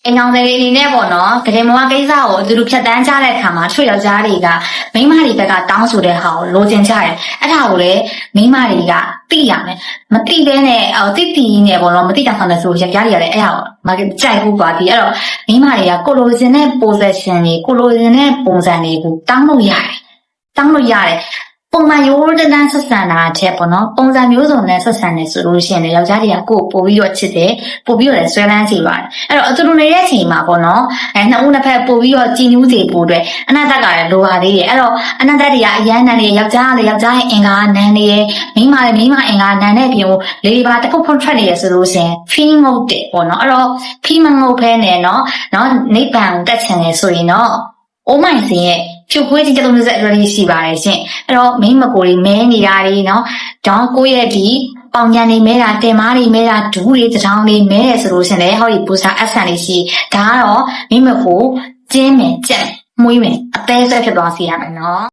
အိမ်အောင်တွေအနေနဲ့ပေါ့နော်ဂရေမောကိစ္စကိုသူတို့ဖြတ်တန်းကြတဲ့အခါမှာချွေယောက်ျားတွေကမိန်းမတွေဘက်ကတောင်းဆိုတဲ့ဟာကိုလိုချင်ကြတယ်အဲ့ဒါကိုလည်းမိန်းမတွေကသိရမယ်မသိဘဲနဲ့တိနဲ့ပေါ့နော်မသိတာဆောင်တယ်ဆိုယောက်ျားတွေကလည်းအဲ့ဒါကိုမကြိုက်ဘူးပါဒီအဲ့တော့မိန်းမတွေကကိုလိုချင်တဲ့ possession တွေကိုလိုချင်တဲ့ပုံစံတွေကိုတောင်းလို့ရတယ်ပုံမှန်ရိုးတန်းဆက်ဆံတာတဲ့ပေါ့နော်ပုံစံမျိုးစုံနဲ့ဆက်ဆံနေဆိုလို့ရှိရင်လည်းယောက်ျားတွေကကိုယ်ပို့ပြီးတော့ချစ်တယ်ပို့ပြီးတော့လည်းဆွဲလန်းစီပါတယ်အဲ့တော့အတူတူနေတဲ့အချိန်မှာပေါ့နော်နှစ်ဦးနှစ်ဖက်ပို့ပြီးတော့ကြည်နူးစေဖို့အတွက်အနာတက်ကလည်းလိုပါသေးတယ်အဲ့တော့အနာတက်တွေကအရန်နန်းတွေယောက်ျားကလည်းယောက်ျားရဲ့အင်္ဂါနန်းတွေရဲ့မိန်းမလည်းမိန်းမအင်္ဂါနန်းတဲ့ပြင်ကိုလေးပါတစ်ခုဖွင့်ထွက်နေရဆိုလို့ရှိရင်ဖီးငုတ်တယ်ပေါ့နော်အဲ့တော့ဖီးမငုတ်ဖဲနဲ့နော်နိဗ္ဗာန်ကိုတက်ချင်တယ်ဆိုရင်တော့အိုးမိုင်စင်ရဲ့ဖြုတ်ခွေးကြီးတုံးစက်အရေးရှိပါတယ်ရှင်အဲ့တော့မိန်းမကိုတွေမဲနေတာတွေနော်တော့ကိုယ့်ရဲ့ဒီပေါင်ညံနေမဲတာတင်မားတွေမဲတာဒူးတွေတထောင်တွေမဲတယ်ဆိုလို့ရှင်လေဟောဒီဘူစာအဆန်လေးရှိဒါကတော့မိန်းမကိုကျင်းမယ်ကြက်မွေးမယ်အသေးစိတ်ဖြစ်သွားစေရမယ်နော်